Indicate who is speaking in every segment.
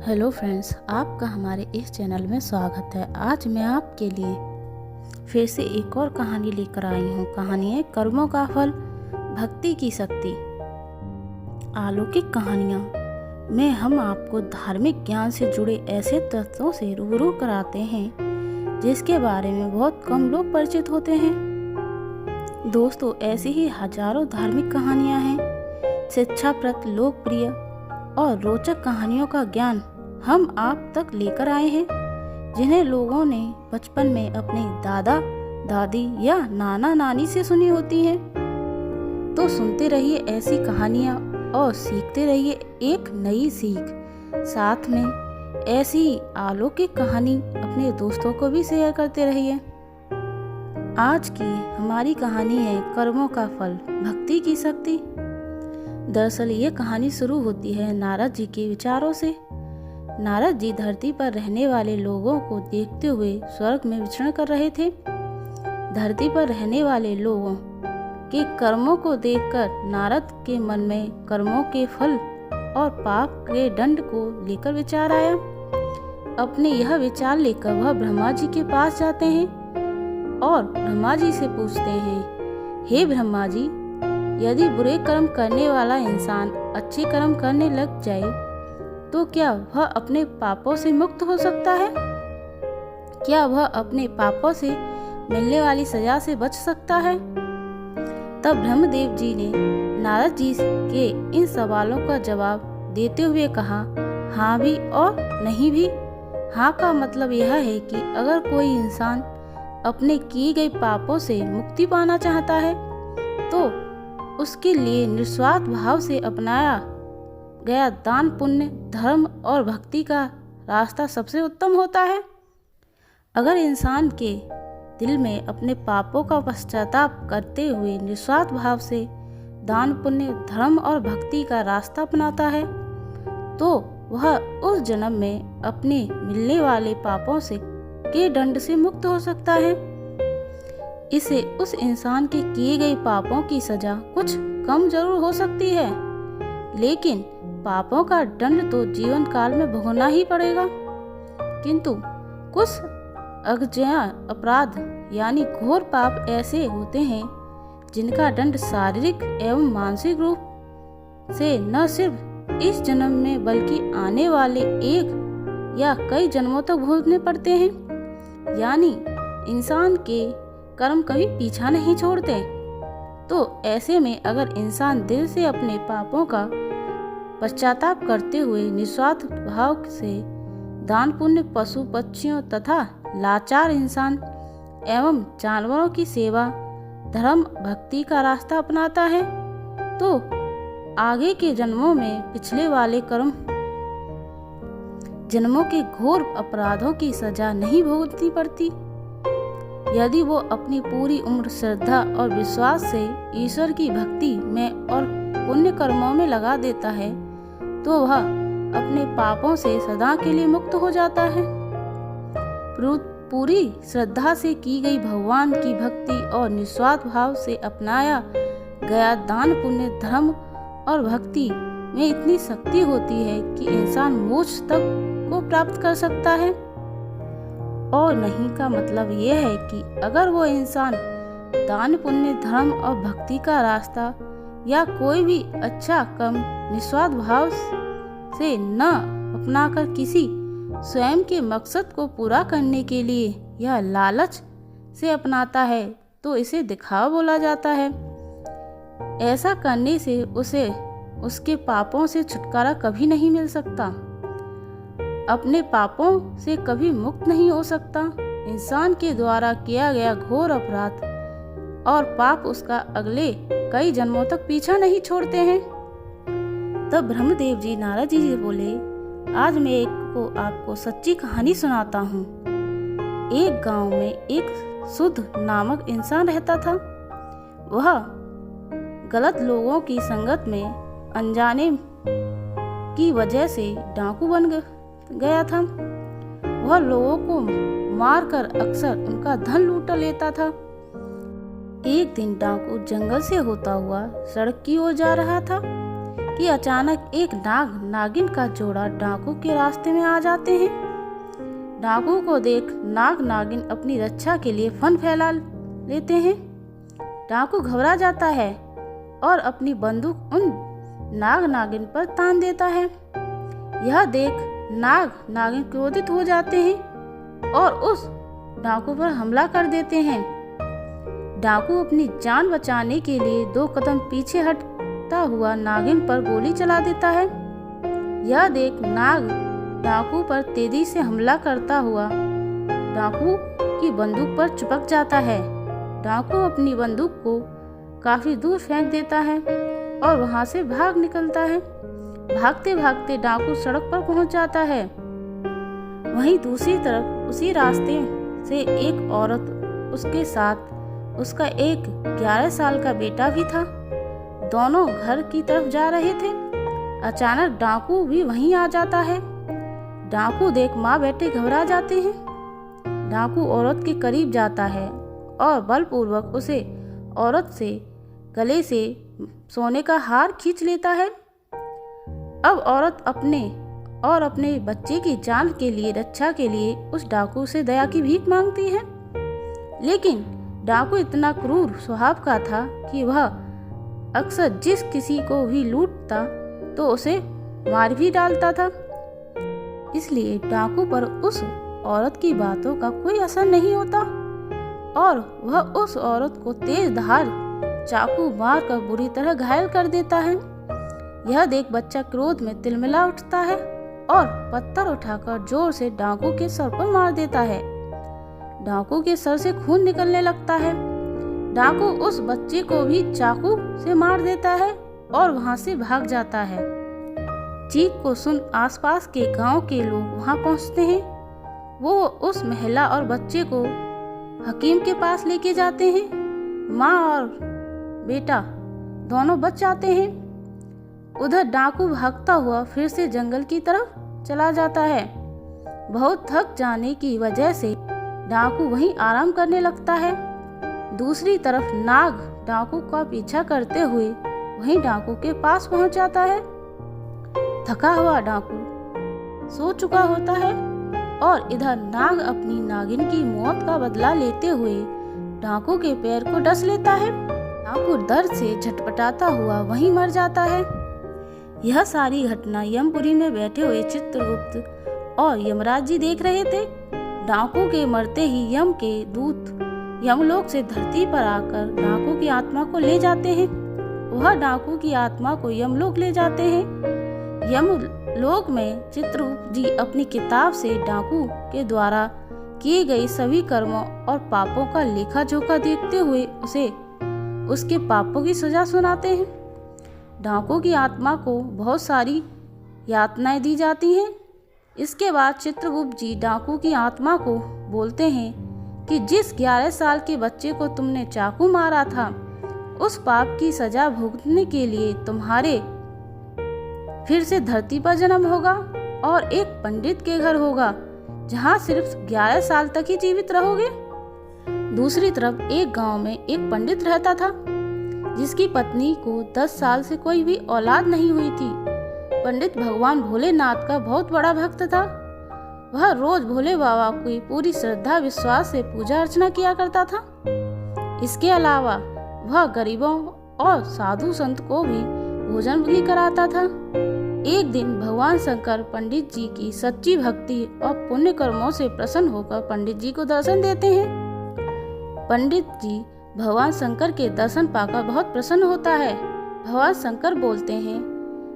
Speaker 1: Hello friends, आपका हमारे इस चैनल में स्वागत है। आज मैं आपके लिए फिर से एक और कहानी लेकर आई हूँ। कहानी है कर्मों का फल, भक्ति की शक्ति। अलौकिक कहानियाँ में हम आपको धार्मिक ज्ञान से जुड़े ऐसे तत्वों से रूबरू कराते हैं जिसके बारे में बहुत कम लोग परिचित होते हैं। दोस्तों, ऐसी ही हजारों धार्मिक कहानियाँ हैं। शिक्षाप्रद, लोकप्रिय और रोचक कहानियों का ज्ञान हम आप तक लेकर आए हैं, जिन्हें लोगों ने बचपन में अपने दादा दादी या नाना नानी से सुनी होती हैं। तो सुनते रहिए ऐसी कहानियाँ और सीखते रहिए एक नई सीख। साथ में ऐसी अलौकिक कहानी अपने दोस्तों को भी शेयर करते रहिए। आज की हमारी कहानी है कर्मों का फल, भक्ति की शक्ति। दरअसल ये कहानी शुरू होती है नारद जी के विचारों से। नारद जी धरती पर रहने वाले लोगों को देखते हुए स्वर्ग में विचरण कर रहे थे। धरती पर रहने वाले लोगों के कर्मों को देखकर नारद के मन में कर्मों के फल और पाप के दंड को लेकर विचार आया। अपने यह विचार लेकर वह ब्रह्मा जी के पास जाते हैं और ब्रह्मा जी से पूछते हैं, हे ब्रह्मा जी, यदि बुरे कर्म करने वाला इंसान अच्छे कर्म करने लग जाए तो क्या वह अपने पापों से मुक्त हो सकता है? क्या वह अपने पापों से मिलने वाली सजा से बच सकता है? तब ब्रह्मदेव जी ने नारद जी के इन सवालों का जवाब देते हुए कहा, हाँ भी और नहीं भी। हाँ का मतलब यह है कि अगर कोई इंसान अपने किए गए पापों से मुक्ति पाना चाहता है तो उसके लिए निस्वार्थ भाव से अपनाया गया दान, पुण्य, धर्म और भक्ति का रास्ता सबसे उत्तम होता है। अगर इंसान के दिल में अपने पापों का पश्चाताप करते हुए निस्वार्थ भाव से दान, पुण्य, धर्म और भक्ति का रास्ता अपनाता है तो वह उस जन्म में अपने मिलने वाले पापों से के दंड से मुक्त हो सकता है। इसे उस इंसान के किए गए पापों की सजा कुछ कम जरूर हो सकती है, लेकिन पापों का दंड तो जीवन काल में भुगतना ही पड़ेगा। किंतु कुछ अज्ञेय अपराध यानी घोर पाप ऐसे होते हैं जिनका दंड शारीरिक एवं मानसिक रूप से न सिर्फ इस जन्म में बल्कि आने वाले एक या कई जन्मों तक भुगतने पड़ते हैं। यानी इंसान के कर्म कभी पीछा नहीं छोड़ते। तो ऐसे में अगर इंसान दिल से अपने पापों का पश्चाताप करते हुए निस्वार्थ भाव से दान, पुण्य, पशु पक्षियों तथा लाचार इंसान एवं जानवरों की सेवा, धर्म, भक्ति का रास्ता अपनाता है तो आगे के जन्मों में पिछले वाले कर्म जन्मों के घोर अपराधों की सजा नहीं भुगतनी पड़ती। यदि वो अपनी पूरी उम्र श्रद्धा और विश्वास से ईश्वर की भक्ति में और पुण्य कर्मों में लगा देता है तो वह अपने पापों से सदा के लिए मुक्त हो जाता है। पूरी श्रद्धा से की गई भगवान की भक्ति और निस्वार्थ भाव से अपनाया गया दान, पुण्य, धर्म और भक्ति में इतनी शक्ति होती है कि इंसान मोक्ष तक को प्राप्त कर सकता है। और नहीं का मतलब यह है कि अगर वो इंसान दान, पुण्य, धर्म और भक्ति का रास्ता या कोई भी अच्छा कर्म निस्वार्थ भाव से न अपनाकर किसी स्वयं के मकसद को पूरा करने के लिए या लालच से अपनाता है तो इसे दिखावा बोला जाता है। ऐसा करने से उसे उसके पापों से छुटकारा कभी नहीं मिल सकता, अपने पापों से कभी मुक्त नहीं हो सकता। इंसान के द्वारा किया गया घोर अपराध और पाप उसका अगले कई जन्मों तक पीछा नहीं छोड़ते हैं। तब ब्रह्मदेव जी नारद जी से बोले, आज मैं आपको सच्ची कहानी सुनाता हूँ। एक गांव में एक शुद्ध नामक इंसान रहता था। वह गलत लोगों की संगत में अनजाने की वजह से डाकू बन गया था। वह लोगों को मारकर अक्सर उनका धन लूट लेता था। एक दिन डाकू जंगल से होता हुआ सड़क की ओर जा रहा था। कि अचानक एक नाग नागिन का जोड़ा डाकू के रास्ते में आ जाते हैं। डाकू को देख नाग नागिन अपनी रक्षा के लिए फन फैला लेते हैं। डाकू घबरा जाता है और अपनी बंदूक उन नाग नागिन पर तान देता है। यह देख नाग नागिन क्रोधित हो जाते हैं और उस डाकू पर हमला कर देते हैं। डाकू अपनी जान बचाने के लिए 2 कदम पीछे हटता हुआ नागिन पर गोली चला देता है। यह देख नाग डाकू पर तेजी से हमला करता हुआ डाकू की बंदूक पर चिपक जाता है। डाकू अपनी बंदूक को काफी दूर फेंक देता है और वहां से भाग निकलता है। भागते भागते डाकू सड़क पर पहुंच जाता है। वहीं दूसरी तरफ उसी रास्ते से एक औरत, उसके साथ उसका एक 11 साल का बेटा भी था। दोनों घर की तरफ जा रहे थे। अचानक डाकू भी वहीं आ जाता है। डाकू देख माँ बेटे घबरा जाते हैं। डाकू औरत के करीब जाता है और बलपूर्वक उसे औरत से गले से सोने का हार खींच लेता है। अब औरत अपने और अपने बच्चे की जान के लिए, रक्षा के लिए उस डाकू से दया की भीख मांगती है। लेकिन डाकू इतना क्रूर स्वभाव का था कि वह अक्सर जिस किसी को भी लूटता तो उसे मार भी डालता था। इसलिए डाकू पर उस औरत की बातों का कोई असर नहीं होता और वह उस औरत को तेज धार चाकू मार कर बुरी तरह घायल कर देता है। यह देख बच्चा क्रोध में तिलमिला उठता है और पत्थर उठाकर जोर से डाकू के सर पर मार देता है। डाकू के सर से खून निकलने लगता है। डाकू उस बच्चे को भी चाकू से मार देता है और वहां से भाग जाता है। चीख को सुन आसपास के गांव के लोग वहां पहुंचते हैं। वो उस महिला और बच्चे को हकीम के पास लेके जाते हैं। माँ और बेटा दोनों बच जाते हैं। उधर डाकू भागता हुआ फिर से जंगल की तरफ चला जाता है। बहुत थक जाने की वजह से डाकू वहीं आराम करने लगता है। दूसरी तरफ नाग डाकू का पीछा करते हुए वहीं डाकू के पास पहुंच जाता है। थका हुआ डाकू सो चुका होता है और इधर नाग अपनी नागिन की मौत का बदला लेते हुए डाकू के पैर को डस लेता है। डाकू दर्द से झटपटाता हुआ वहीं मर जाता है। यह सारी घटना यमपुरी में बैठे हुए चित्रगुप्त और यमराज जी देख रहे थे। डाकू के मरते ही यम के दूत यमलोक से धरती पर आकर डाकू की आत्मा को ले जाते हैं। वह डाकू की आत्मा को यमलोक ले जाते हैं। यमलोक में चित्रगुप्त जी अपनी किताब से डाकू के द्वारा किए गए सभी कर्मों और पापों का लेखा जोखा देखते हुए उसे उसके पापों की सजा सुनाते हैं। डाकू की आत्मा को बहुत सारी यातनाएं दी जाती हैं। इसके बाद चित्रगुप्त जी डाकू की आत्मा को बोलते हैं कि जिस 11 साल के बच्चे को तुमने चाकू मारा था, उस पाप की सजा भुगतने के लिए तुम्हारे फिर से धरती पर जन्म होगा और एक पंडित के घर होगा, जहाँ सिर्फ 11 साल तक ही जीवित रहोगे। दूसरी तरफ एक गांव में एक पंडित रहता था, जिसकी पत्नी को 10 साल से कोई भी औलाद नहीं हुई थी। पंडित भगवान भोलेनाथ का बहुत बड़ा भक्त था। वह रोज भोले बाबा की पूरी श्रद्धा विश्वास से पूजा अर्चना किया करता था। इसके अलावा वह गरीबों और साधु संत को भी भोजन भी कराता था। एक दिन भगवान शंकर पंडित जी की सच्ची भक्ति और पुण्य कर्मों से प्रसन्न होकर पंडित जी को दर्शन देते हैं। पंडित जी भगवान शंकर के दर्शन पाकर बहुत प्रसन्न होता है। भगवान शंकर बोलते हैं,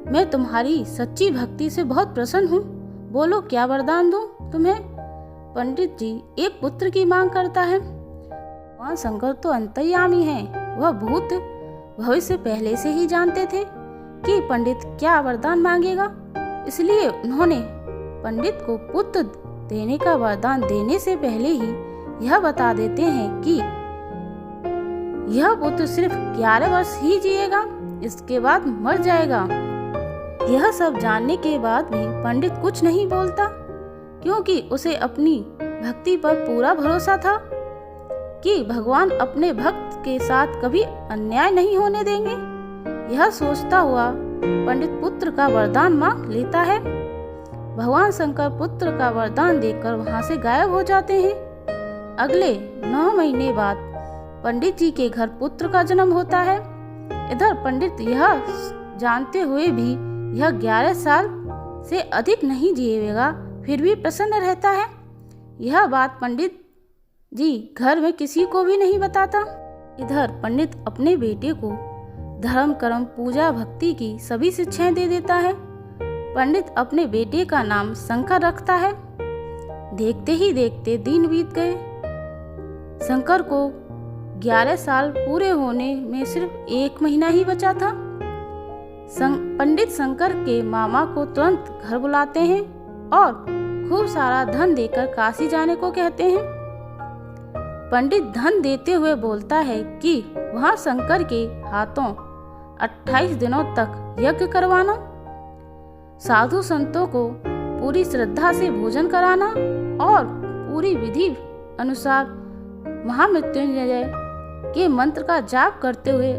Speaker 1: मैं तुम्हारी सच्ची भक्ति से बहुत प्रसन्न हूँ, बोलो क्या वरदान दूं तुम्हें। पंडित जी एक पुत्र की मांग करता है। भगवान शंकर तो अंतर्यामी हैं, वह भूत भविष्य पहले से ही जानते थे कि पंडित क्या वरदान मांगेगा, इसलिए उन्होंने पंडित को पुत्र देने का वरदान देने से पहले ही यह बता देते हैं कि यह पुत्र सिर्फ 11 वर्ष ही जिएगा, इसके बाद मर जाएगा। यह सब जानने के बाद भी पंडित कुछ नहीं बोलता, क्योंकि उसे अपनी भक्ति पर पूरा भरोसा था कि भगवान अपने भक्त के साथ कभी अन्याय नहीं होने देंगे। यह सोचता हुआ पंडित पुत्र का वरदान मांग लेता है। भगवान शंकर पुत्र का वरदान देकर वहां से गायब हो जाते हैं। अगले 9 महीने बाद पंडित जी के घर पुत्र का जन्म होता है। इधर पंडित यह जानते हुए भी यह 11 साल से अधिक नहीं जिएगा, फिर भी प्रसन्न रहता है। यह बात पंडित जी घर में किसी को भी नहीं बताता। इधर पंडित अपने बेटे को धर्म कर्म पूजा भक्ति की सभी शिक्षाएं दे देता है। पंडित अपने बेटे का नाम शंकर रखता है। देखते ही देखते दिन बीत गए। शंकर को 11 साल पूरे होने में सिर्फ 1 महीना ही बचा था। पंडित शंकर के मामा को तुरंत घर बुलाते हैं और खूब सारा धन देकर काशी जाने को कहते हैं। पंडित धन देते हुए बोलता है कि वहां शंकर के हाथों 28 दिनों तक यज्ञ करवाना, साधु संतों को पूरी श्रद्धा से भोजन कराना और पूरी विधि अनुसार महामृत्युंजय के मंत्र का जाप करते हुए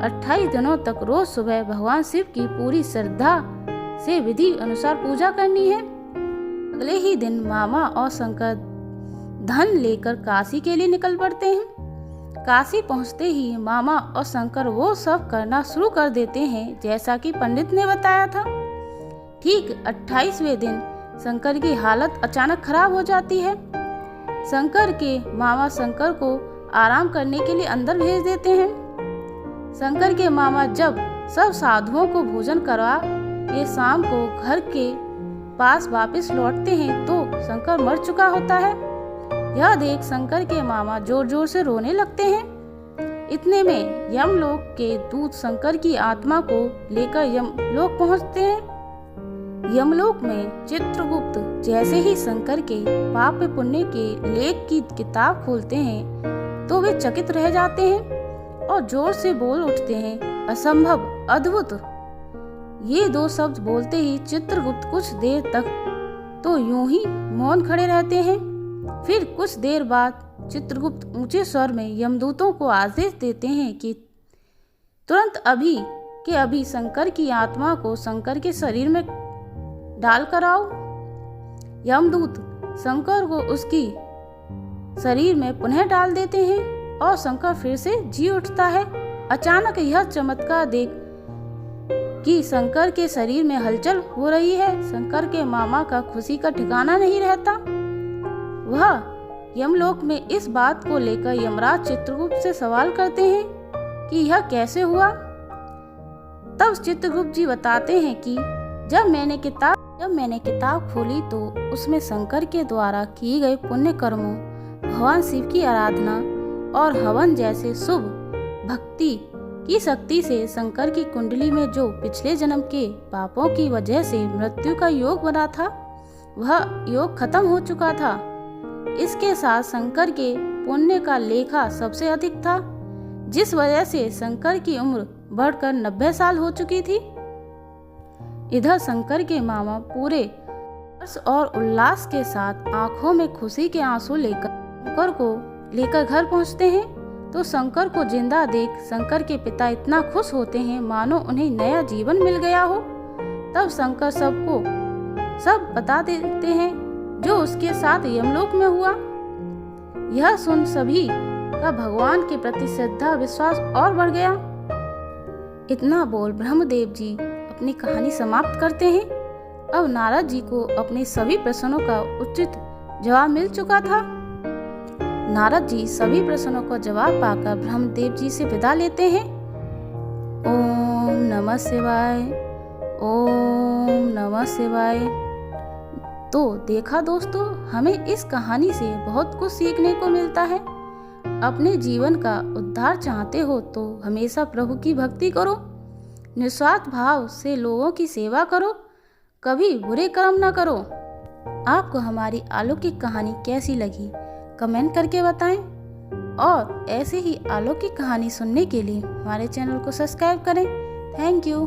Speaker 1: 28 दिनों तक रोज सुबह भगवान शिव की पूरी श्रद्धा से विधि अनुसार पूजा करनी है। अगले ही दिन मामा और शंकर धन लेकर काशी के लिए निकल पड़ते हैं। काशी पहुंचते ही मामा और शंकर वो सब करना शुरू कर देते हैं जैसा कि पंडित ने बताया था। ठीक 28वें दिन शंकर की हालत अचानक खराब हो जाती है। शंकर के मामा शंकर को आराम करने के लिए अंदर भेज देते हैं। शंकर के मामा जब सब साधुओं को भोजन करवा के शाम को घर के पास वापस लौटते हैं तो शंकर मर चुका होता है। यह देख शंकर के मामा जोर जोर से रोने लगते हैं। इतने में यमलोक के दूत शंकर की आत्मा को लेकर यमलोक पहुंचते हैं। यमलोक में चित्रगुप्त जैसे ही शंकर के पाप पुण्य के लेख की किताब खोलते हैं तो वे चकित रह जाते हैं और जोर से बोल उठते हैं, असंभव, अद्भुत। ये 2 शब्द बोलते ही चित्रगुप्त कुछ देर तक तो यूं ही मौन खड़े रहते हैं। फिर कुछ देर बाद चित्रगुप्त ऊंचे स्वर में यमदूतों को आदेश देते हैं कि तुरंत अभी के अभी शंकर की आत्मा को शंकर के शरीर में डाल कर आओ। यमदूत शंकर को उसकी शरीर में पुनः डाल देते हैं और शंकर फिर से जी उठता है। अचानक यह चमत्कार देख कि शंकर के शरीर में हलचल हो रही है। शंकर के मामा का खुशी का ठिकाना नहीं रहता। वह यमलोक में इस बात को लेकर यमराज चित्रगुप्त से सवाल करते हैं कि यह कैसे हुआ। तब चित्रगुप्त जी बताते हैं कि जब मैंने किताब खोली तो उसमें शंकर के द्वारा किए गए पुण्य कर्मों, भगवान शिव की आराधना और हवन जैसे शुभ भक्ति की शक्ति से शंकर की कुंडली में जो पिछले जन्म के पापों की वजह से मृत्यु का योग बना था वह योग खत्म हो चुका था। इसके साथ शंकर के पुण्य का लेखा सबसे अधिक था, जिस वजह से शंकर की उम्र बढ़कर 90 साल हो चुकी थी। इधर शंकर के मामा पूरे हर्ष और उल्लास के साथ आंखों में खुशी के आंसू लेकर घर पहुंचते हैं तो शंकर को जिंदा देख शंकर के पिता इतना खुश होते हैं मानो उन्हें नया जीवन मिल गया हो। तब शंकर सबको सब बता देते हैं जो उसके साथ यमलोक में हुआ। यह सुन सभी का भगवान के प्रति श्रद्धा विश्वास और बढ़ गया। इतना बोल ब्रह्मदेव जी अपनी कहानी समाप्त करते हैं। अब नारद जी को अपने सभी प्रश्नों का उचित जवाब मिल चुका था। नारद जी सभी प्रश्नों का जवाब पाकर ब्रह्मदेव जी से विदा लेते हैं। ओम नमः शिवाय, ओम नमः शिवाय। तो देखा दोस्तों, हमें इस कहानी से बहुत कुछ सीखने को मिलता है। अपने जीवन का उद्धार चाहते हो तो हमेशा प्रभु की भक्ति करो, निस्वार्थ भाव से लोगों की सेवा करो, कभी बुरे कर्म न करो। आपको हमारी अलौकिक कहानी कैसी लगी कमेंट करके बताएं और ऐसे ही अलौकिक कहानी सुनने के लिए हमारे चैनल को सब्सक्राइब करें। Thank you.